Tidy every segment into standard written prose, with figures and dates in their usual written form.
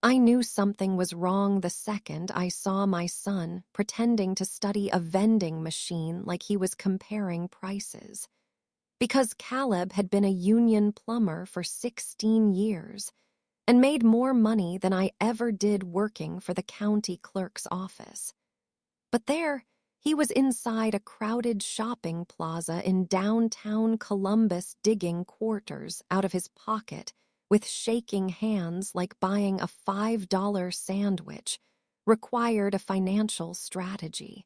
I knew something was wrong the second I saw my son pretending to study a vending machine like he was comparing prices. Because Caleb had been a union plumber for 16 years and made more money than I ever did working for the county clerk's office. But there, he was inside a crowded shopping plaza in downtown Columbus digging quarters out of his pocket with shaking hands like buying a $5 sandwich required a financial strategy.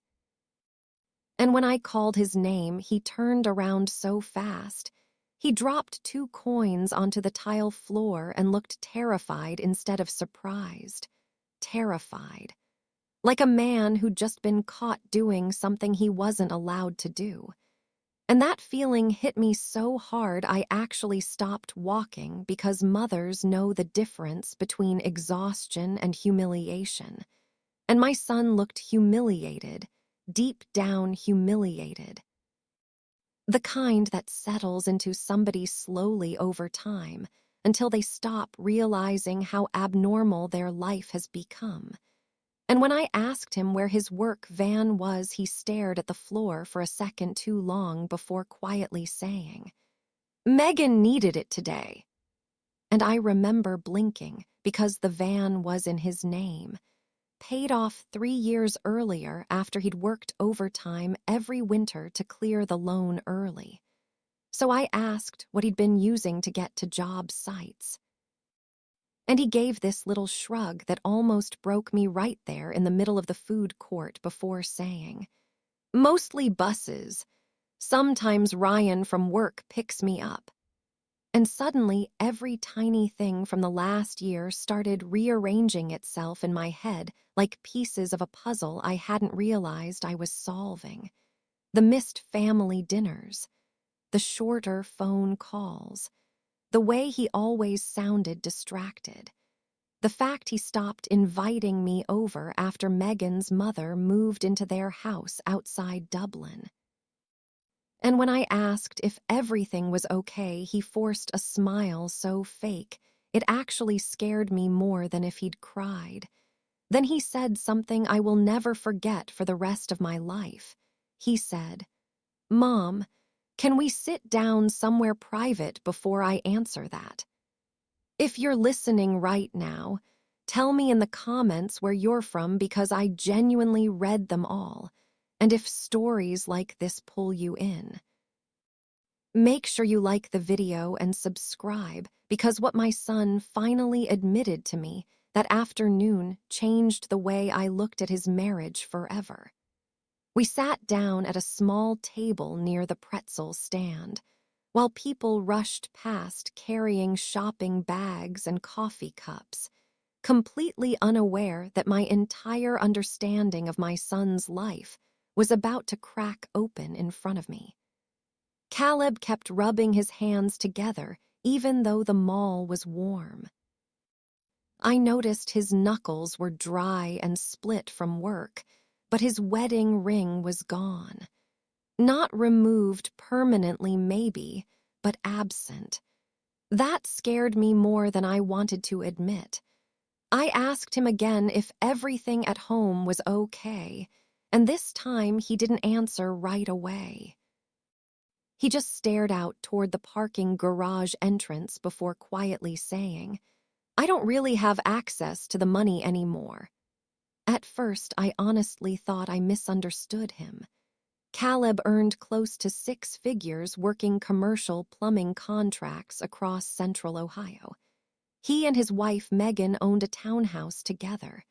And when I called his name, he turned around so fast. He dropped 2 coins onto the tile floor and looked terrified instead of surprised. Terrified. Like a man who'd just been caught doing something he wasn't allowed to do. And that feeling hit me so hard I actually stopped walking because mothers know the difference between exhaustion and humiliation. And my son looked humiliated, deep down humiliated. The kind that settles into somebody slowly over time until they stop realizing how abnormal their life has become. And when I asked him where his work van was, he stared at the floor for a second too long before quietly saying, "Megan needed it today." And I remember blinking because the van was in his name, paid off 3 years earlier after he'd worked overtime every winter to clear the loan early. So I asked what he'd been using to get to job sites. And he gave this little shrug that almost broke me right there in the middle of the food court before saying, "Mostly buses. Sometimes Ryan from work picks me up." And suddenly, every tiny thing from the last year started rearranging itself in my head like pieces of a puzzle I hadn't realized I was solving. The missed family dinners, the shorter phone calls, the way he always sounded distracted, the fact he stopped inviting me over after Megan's mother moved into their house outside Dublin. And when I asked if everything was okay, he forced a smile so fake, it actually scared me more than if he'd cried. Then he said something I will never forget for the rest of my life. He said, "Mom, can we sit down somewhere private before I answer that? If you're listening right now, tell me in the comments where you're from because I genuinely read them all, and if stories like this pull you in. Make sure you like the video and subscribe because what my son finally admitted to me that afternoon changed the way I looked at his marriage forever." We sat down at a small table near the pretzel stand, while people rushed past carrying shopping bags and coffee cups, completely unaware that my entire understanding of my son's life was about to crack open in front of me. Caleb kept rubbing his hands together even though the mall was warm. I noticed his knuckles were dry and split from work, but his wedding ring was gone. Not removed permanently, maybe, but absent. That scared me more than I wanted to admit. I asked him again if everything at home was okay, and this time he didn't answer right away. He just stared out toward the parking garage entrance before quietly saying, "I don't really have access to the money anymore." At first, I honestly thought I misunderstood him. Caleb earned close to 6 figures working commercial plumbing contracts across central Ohio. He and his wife Megan owned a townhouse together.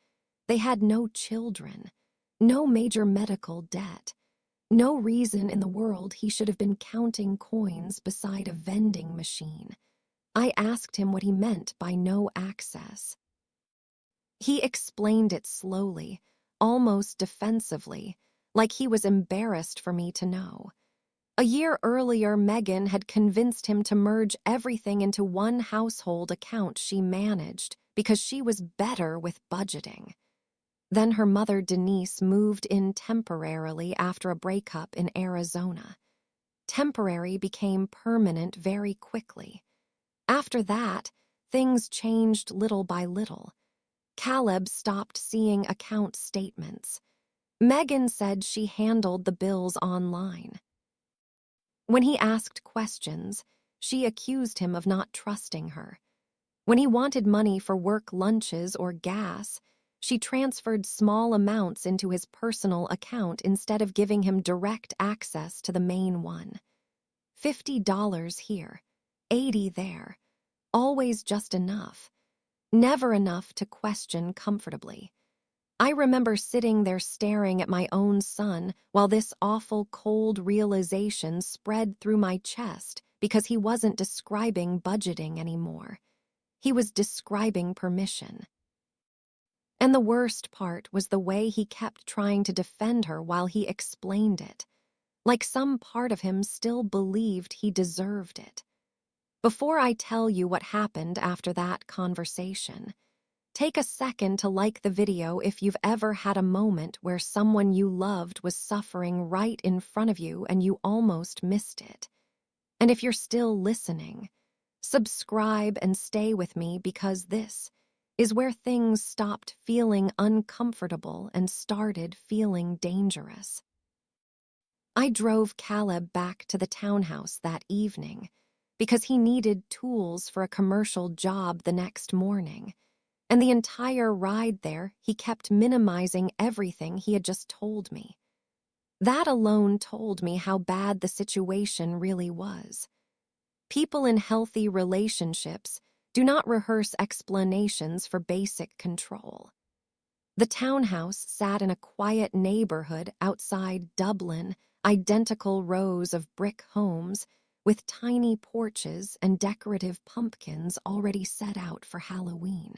They had no children, no major medical debt, no reason in the world he should have been counting coins beside a vending machine. I asked him what he meant by no access. He explained it slowly, almost defensively, like he was embarrassed for me to know. A year earlier, Megan had convinced him to merge everything into one household account she managed because she was better with budgeting. Then her mother, Denise, moved in temporarily after a breakup in Arizona. Temporary became permanent very quickly. After that, things changed little by little. Caleb stopped seeing account statements. Megan said she handled the bills online. When he asked questions, she accused him of not trusting her. When he wanted money for work lunches or gas, she transferred small amounts into his personal account instead of giving him direct access to the main one. $50 here, $80 there, always just enough, never enough to question comfortably. I remember sitting there staring at my own son while this awful cold realization spread through my chest because he wasn't describing budgeting anymore. He was describing permission. And the worst part was the way he kept trying to defend her while he explained it, like some part of him still believed he deserved it. Before I tell you what happened after that conversation, take a second to like the video if you've ever had a moment where someone you loved was suffering right in front of you and you almost missed it. And if you're still listening, subscribe and stay with me because this is where things stopped feeling uncomfortable and started feeling dangerous. I drove Caleb back to the townhouse that evening because he needed tools for a commercial job the next morning. And the entire ride there, he kept minimizing everything he had just told me. That alone told me how bad the situation really was. People in healthy relationships do not rehearse explanations for basic control. The townhouse sat in a quiet neighborhood outside Dublin, identical rows of brick homes with tiny porches and decorative pumpkins already set out for Halloween.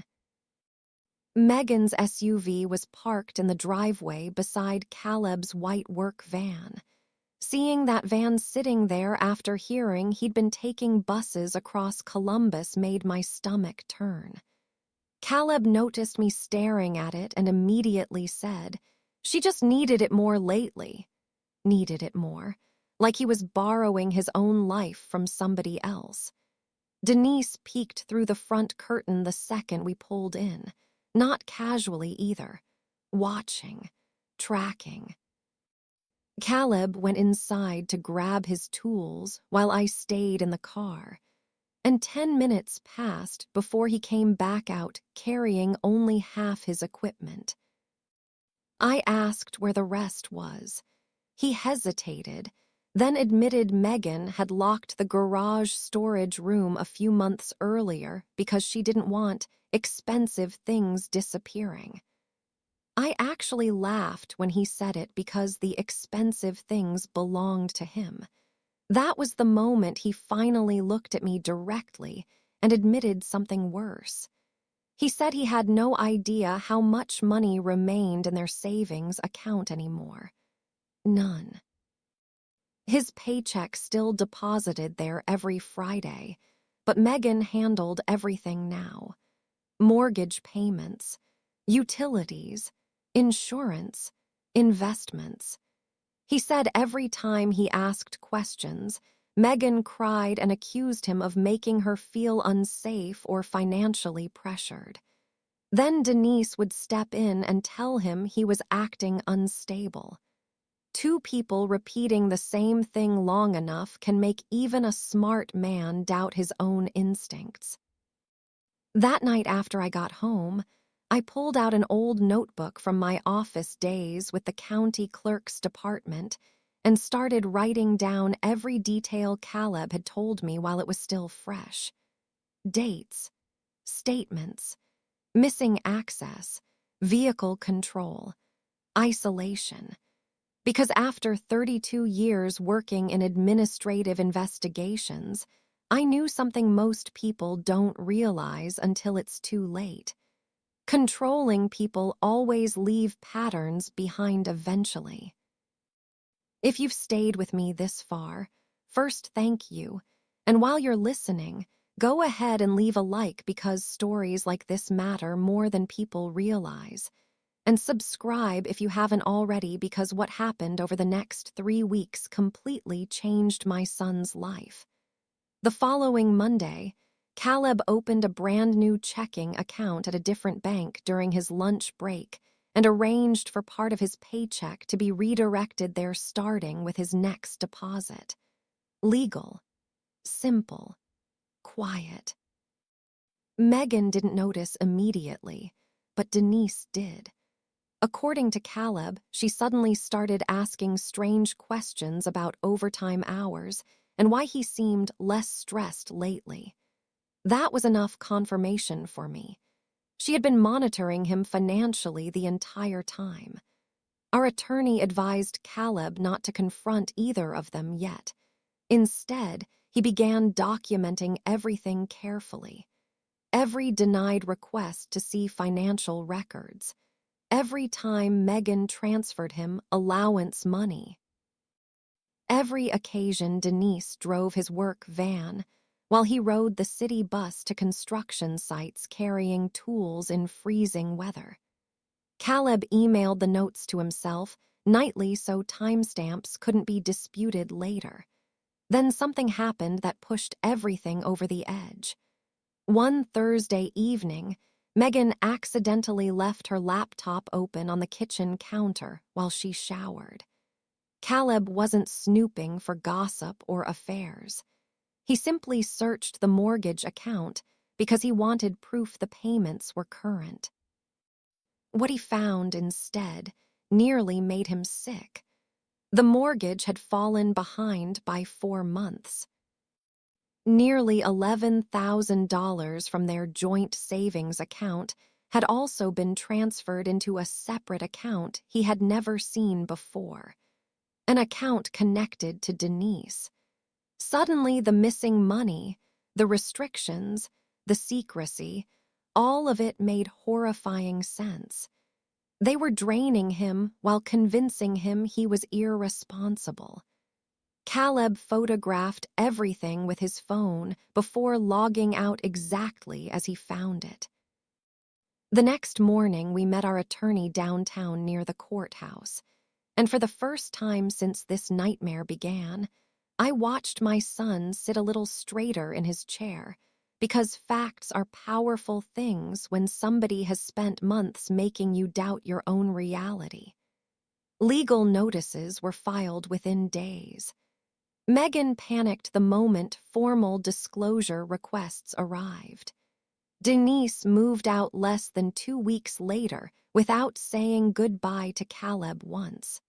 Megan's SUV was parked in the driveway beside Caleb's white work van. Seeing that van sitting there after hearing he'd been taking buses across Columbus made my stomach turn. Caleb noticed me staring at it and immediately said, "She just needed it more lately." Needed it more, like he was borrowing his own life from somebody else. Denise peeked through the front curtain the second we pulled in. Not casually either. Watching. Tracking. Caleb went inside to grab his tools while I stayed in the car. And 10 minutes passed before he came back out carrying only half his equipment. I asked where the rest was. He hesitated, then admitted Megan had locked the garage storage room a few months earlier because she didn't want expensive things disappearing. I actually laughed when he said it because the expensive things belonged to him. That was the moment he finally looked at me directly and admitted something worse. He said he had no idea how much money remained in their savings account anymore. None. His paycheck still deposited there every Friday, but Megan handled everything now. Mortgage payments, utilities, insurance, investments. He said every time he asked questions, Megan cried and accused him of making her feel unsafe or financially pressured. Then Denise would step in and tell him he was acting unstable. Two people repeating the same thing long enough can make even a smart man doubt his own instincts. That night after I got home, I pulled out an old notebook from my office days with the county clerk's department and started writing down every detail Caleb had told me while it was still fresh. Dates, statements, missing access, vehicle control, isolation. Because after 32 years working in administrative investigations, I knew something most people don't realize until it's too late. Controlling people always leave patterns behind eventually. If you've stayed with me this far, first thank you. And while you're listening, go ahead and leave a like because stories like this matter more than people realize. And subscribe if you haven't already because what happened over the next 3 weeks completely changed my son's life. The following Monday, Caleb opened a brand new checking account at a different bank during his lunch break and arranged for part of his paycheck to be redirected there starting with his next deposit. Legal, simple, quiet. Megan didn't notice immediately, but Denise did. According to Caleb, she suddenly started asking strange questions about overtime hours and why he seemed less stressed lately. That was enough confirmation for me. She had been monitoring him financially the entire time. Our attorney advised Caleb not to confront either of them yet. Instead, he began documenting everything carefully. Every denied request to see financial records. Every time Megan transferred him allowance money. Every occasion Denise drove his work van, while he rode the city bus to construction sites carrying tools in freezing weather. Caleb emailed the notes to himself nightly so timestamps couldn't be disputed later. Then something happened that pushed everything over the edge. One Thursday evening, Megan accidentally left her laptop open on the kitchen counter while she showered. Caleb wasn't snooping for gossip or affairs. He simply searched the mortgage account because he wanted proof the payments were current. What he found instead nearly made him sick. The mortgage had fallen behind by 4 months. Nearly $11,000 from their joint savings account had also been transferred into a separate account he had never seen before, an account connected to Denise. Suddenly, the missing money, the restrictions, the secrecy, all of it made horrifying sense. They were draining him while convincing him he was irresponsible. Caleb photographed everything with his phone before logging out exactly as he found it. The next morning, we met our attorney downtown near the courthouse, and for the first time since this nightmare began, I watched my son sit a little straighter in his chair, because facts are powerful things when somebody has spent months making you doubt your own reality. Legal notices were filed within days. Megan panicked the moment formal disclosure requests arrived. Denise moved out less than 2 weeks later without saying goodbye to Caleb once.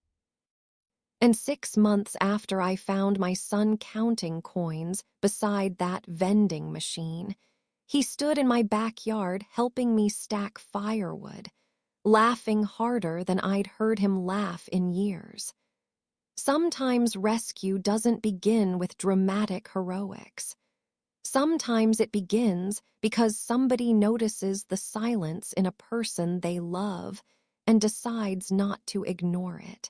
And 6 months after I found my son counting coins beside that vending machine, he stood in my backyard helping me stack firewood, laughing harder than I'd heard him laugh in years. Sometimes rescue doesn't begin with dramatic heroics. Sometimes it begins because somebody notices the silence in a person they love and decides not to ignore it.